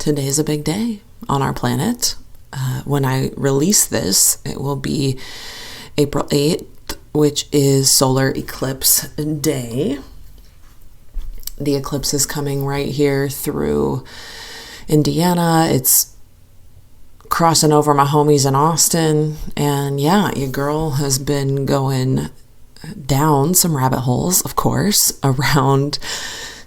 today's a big day on our planet. When I release this, it will be April 8th, which is solar eclipse day. The eclipse is coming right here through Indiana. It's crossing over my homies in Austin. And yeah, your girl has been going down some rabbit holes, of course, around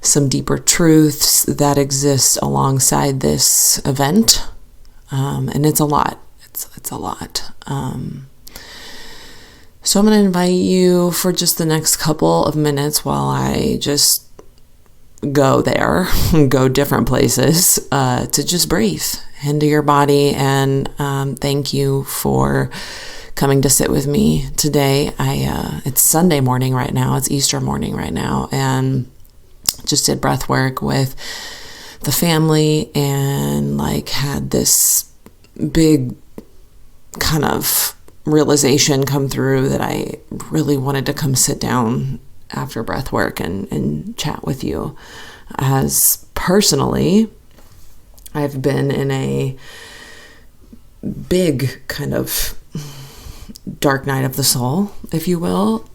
some deeper truths that exist alongside this event. And it's a lot. It's a lot. So I'm going to invite you for just the next couple of minutes while I just go there, go different places, to just breathe into your body. And thank you for coming to sit with me today. It's Sunday morning right now. It's Easter morning right now. And just did breath work with the family and had this big kind of realization come through that I really wanted to come sit down after breath work and chat with you. As personally, I've been in a big kind of dark night of the soul, if you will,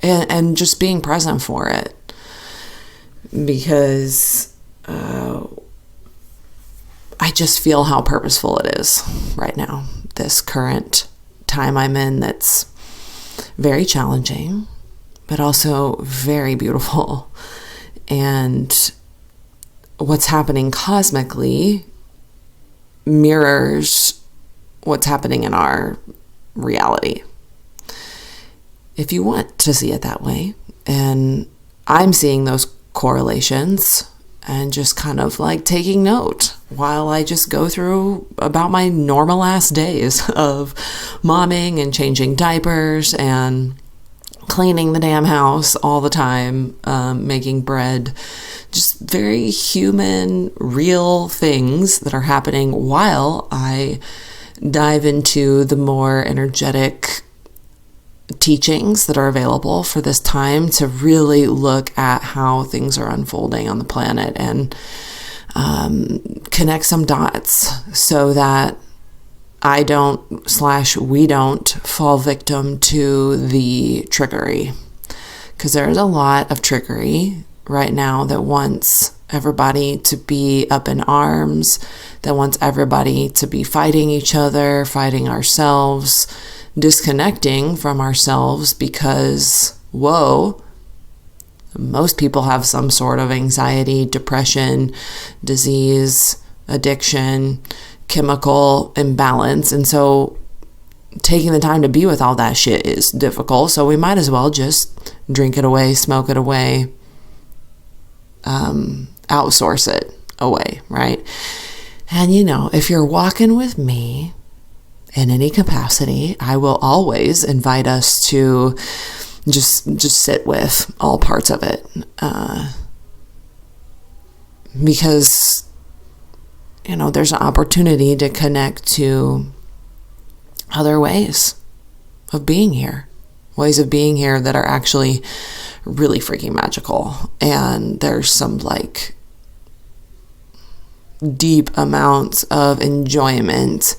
and just being present for it, because I just feel how purposeful it is right now, this current time I'm in that's very challenging, but also very beautiful. And what's happening cosmically mirrors what's happening in our reality, if you want to see it that way. And I'm seeing those correlations and just kind of taking note while I just go through about my normal ass days of momming and changing diapers and cleaning the damn house all the time, making bread, just very human, real things that are happening while I dive into the more energetic teachings that are available for this time to really look at how things are unfolding on the planet and connect some dots so that I don't / we don't fall victim to the trickery, because there's a lot of trickery right now that wants everybody to be up in arms, that wants everybody to be fighting each other, fighting ourselves, disconnecting from ourselves, because, whoa, most people have some sort of anxiety, depression, disease, addiction, chemical imbalance. And so taking the time to be with all that shit is difficult. So we might as well just drink it away, smoke it away, outsource it away, right? And if you're walking with me in any capacity, I will always invite us to just sit with all parts of it, because there's an opportunity to connect to other ways of being here that are actually really freaking magical. And there's some deep amounts of enjoyment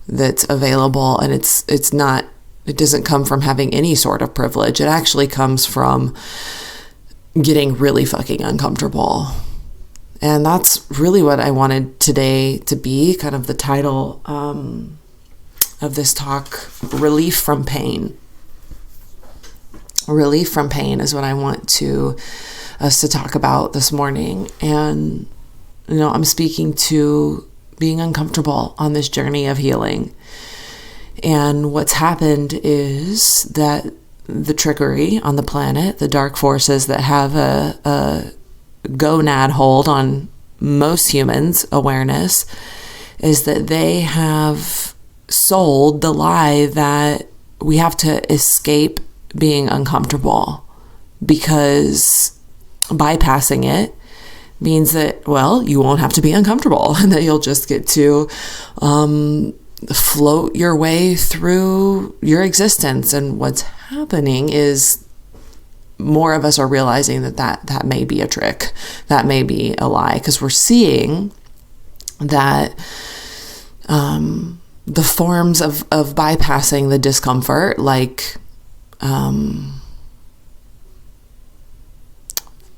that's available, and it doesn't come from having any sort of privilege. It actually comes from getting really fucking uncomfortable. And that's really what I wanted today to be, kind of the title of this talk, Relief from Pain. Relief from pain is what I want us to talk about this morning. And, I'm speaking to being uncomfortable on this journey of healing. And what's happened is that the trickery on the planet, the dark forces that have a gonad hold on most humans' awareness, is that they have sold the lie that we have to escape being uncomfortable, because bypassing it means that, well, you won't have to be uncomfortable, and that you'll just get to float your way through your existence. And what's happening is more of us are realizing that may be a trick, that may be a lie, because we're seeing that the forms of bypassing the discomfort, like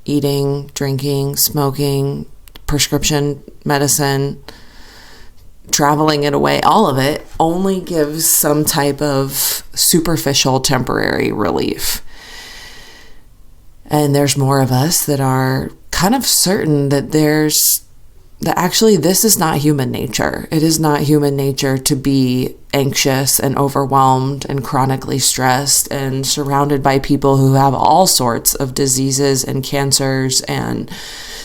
eating, drinking, smoking, prescription medicine, traveling it away, all of it only gives some type of superficial temporary relief. And there's more of us that are kind of certain that actually this is not human nature. It is not human nature to be anxious and overwhelmed and chronically stressed and surrounded by people who have all sorts of diseases and cancers. And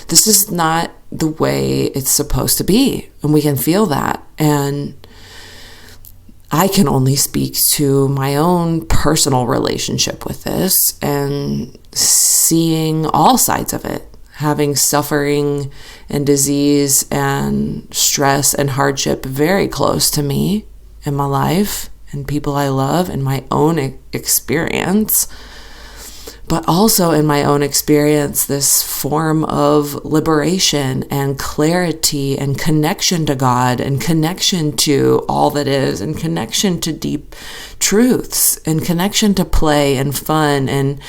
this is not the way it's supposed to be. And we can feel that. And I can only speak to my own personal relationship with this and seeing all sides of it, having suffering and disease and stress and hardship very close to me in my life and people I love and my own experience. But also in my own experience, this form of liberation and clarity and connection to God and connection to all that is and connection to deep truths and connection to play and fun and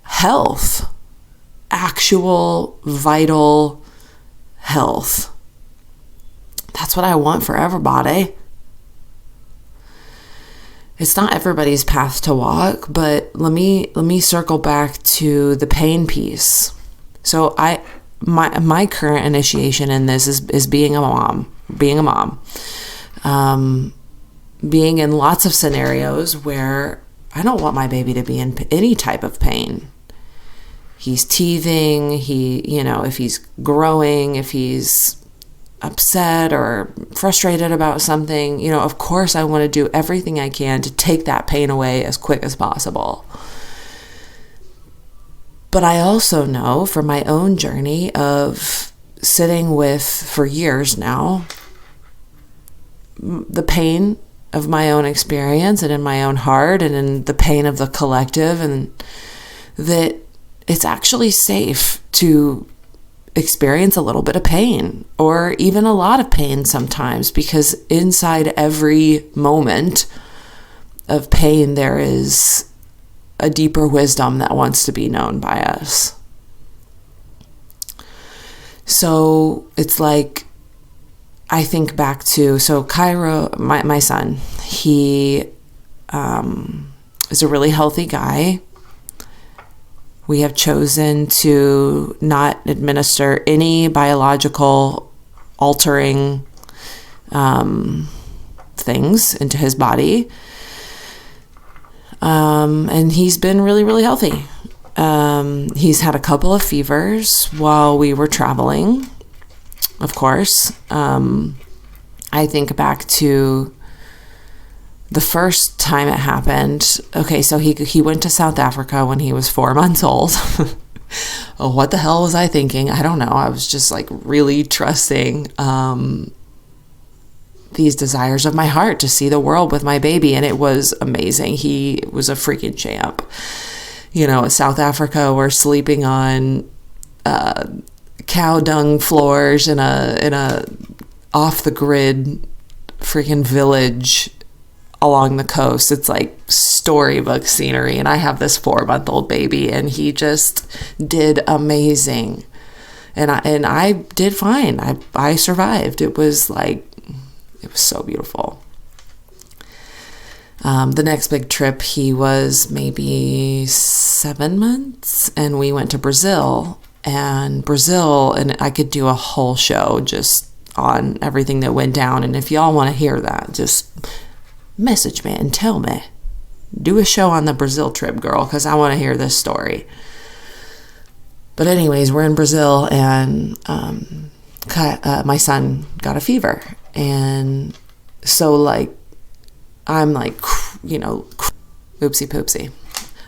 health, actual vital health. That's what I want for everybody. It's not everybody's path to walk, but let me circle back to the pain piece. So my current initiation in this is being a mom, being in lots of scenarios where I don't want my baby to be in any type of pain. He's teething, if he's growing, if he's upset or frustrated about something, of course I want to do everything I can to take that pain away as quick as possible. But I also know from my own journey of sitting with, for years now, the pain of my own experience and in my own heart and in the pain of the collective, and that it's actually safe to experience a little bit of pain or even a lot of pain sometimes, because inside every moment of pain there is a deeper wisdom that wants to be known by us. So it's like, I think back to, Cairo, my son, he is a really healthy guy. We have chosen to not administer any biological altering things into his body. And he's been really, really healthy. He's had a couple of fevers while we were traveling, of course. I think back to the first time it happened. Okay, so he went to South Africa when he was 4 months old. Oh, what the hell was I thinking? I don't know. I was just like really trusting these desires of my heart to see the world with my baby, and it was amazing. He was a freaking champ. South Africa, we're sleeping on cow dung floors in a off the grid freaking village along the coast. It's like storybook scenery, and I have this 4-month-old baby, and he just did amazing, and I did fine. I survived. It was so beautiful. The next big trip, he was maybe 7 months, and we went to Brazil, and I could do a whole show just on everything that went down. And if y'all want to hear that, just message me and tell me. Do a show on the Brazil trip, girl, because I want to hear this story. But anyways, we're in Brazil, and my son got a fever. And so I'm oopsie poopsie.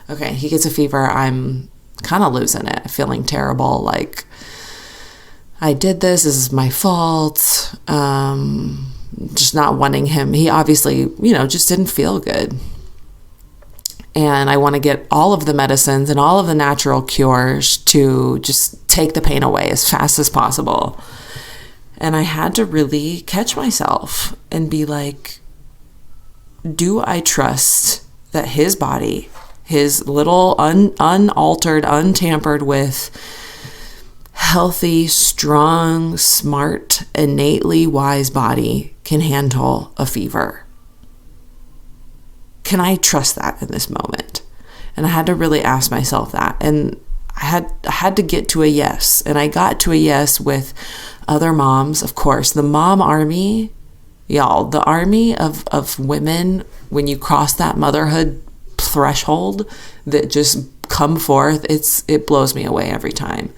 Okay, he gets a fever. I'm kind of losing it, feeling terrible. Like, I did this is my fault. Just not wanting him. He obviously, just didn't feel good. And I want to get all of the medicines and all of the natural cures to just take the pain away as fast as possible. And I had to really catch myself and be like, do I trust that his body, his little unaltered, untampered with, healthy, strong, smart, innately wise body can handle a fever? Can I trust that in this moment? And I had to really ask myself that. And I had to get to a yes. And I got to a yes with other moms, of course. The mom army, y'all, the army of women, when you cross that motherhood threshold that just come forth, it blows me away every time.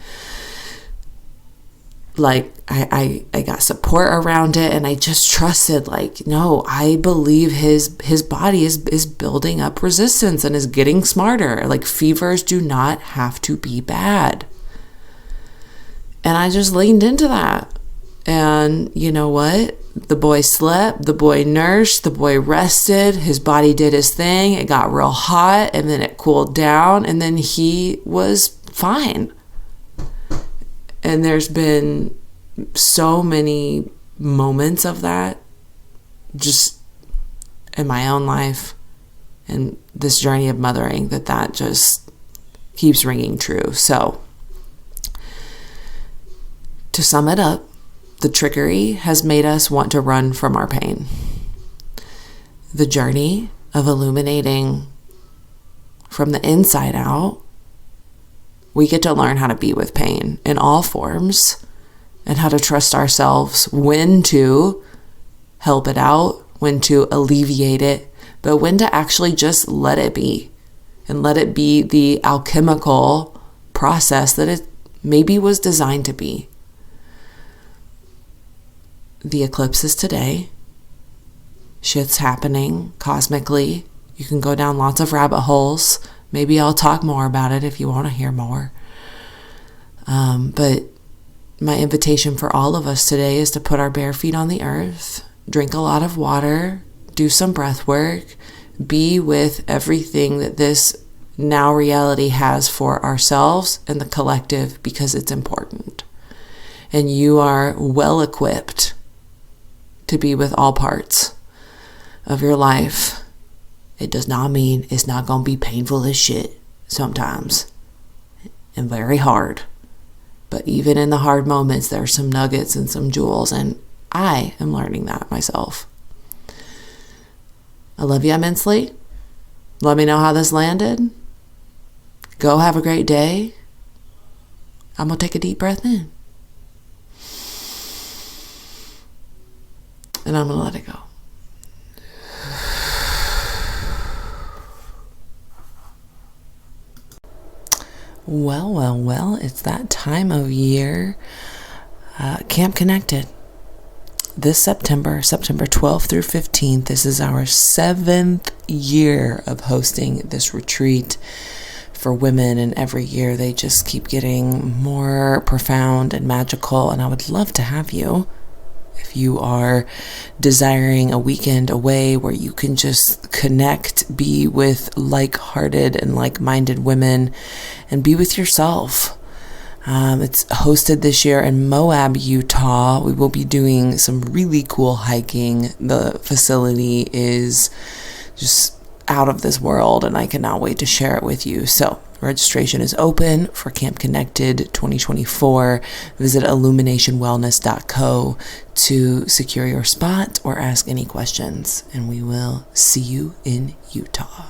Like, I got support around it, and I just trusted, like, no, I believe his body is building up resistance and is getting smarter. Like, fevers do not have to be bad. And I just leaned into that. And you know what? The boy slept, the boy nursed, the boy rested, his body did his thing, it got real hot, and then it cooled down, and then he was fine. And there's been so many moments of that just in my own life and this journey of mothering that just keeps ringing true. So to sum it up, the trickery has made us want to run from our pain. The journey of illuminating from the inside out, we get to learn how to be with pain in all forms and how to trust ourselves, when to help it out, when to alleviate it, but when to actually just let it be and let it be the alchemical process that it maybe was designed to be. The eclipse is today. Shit's happening cosmically. You can go down lots of rabbit holes. Maybe I'll talk more about it if you want to hear more. But my invitation for all of us today is to put our bare feet on the earth, drink a lot of water, do some breath work, be with everything that this now reality has for ourselves and the collective, because it's important. And you are well equipped to be with all parts of your life. It does not mean it's not going to be painful as shit sometimes and very hard. But even in the hard moments, there are some nuggets and some jewels, and I am learning that myself. I love you immensely. Let me know how this landed. Go have a great day. I'm going to take a deep breath in. And I'm going to let it go. Well, it's that time of year. Camp Connected. This September 12th through 15th, this is our 7th year of hosting this retreat for women. And every year they just keep getting more profound and magical. And I would love to have you. If you are desiring a weekend away where you can just connect, be with like-hearted and like-minded women, and be with yourself. It's hosted this year in Moab, Utah. We will be doing some really cool hiking. The facility is just out of this world, and I cannot wait to share it with you. So registration is open for Camp Connected 2024. Visit illuminationwellness.co to secure your spot or ask any questions, and we will see you in Utah.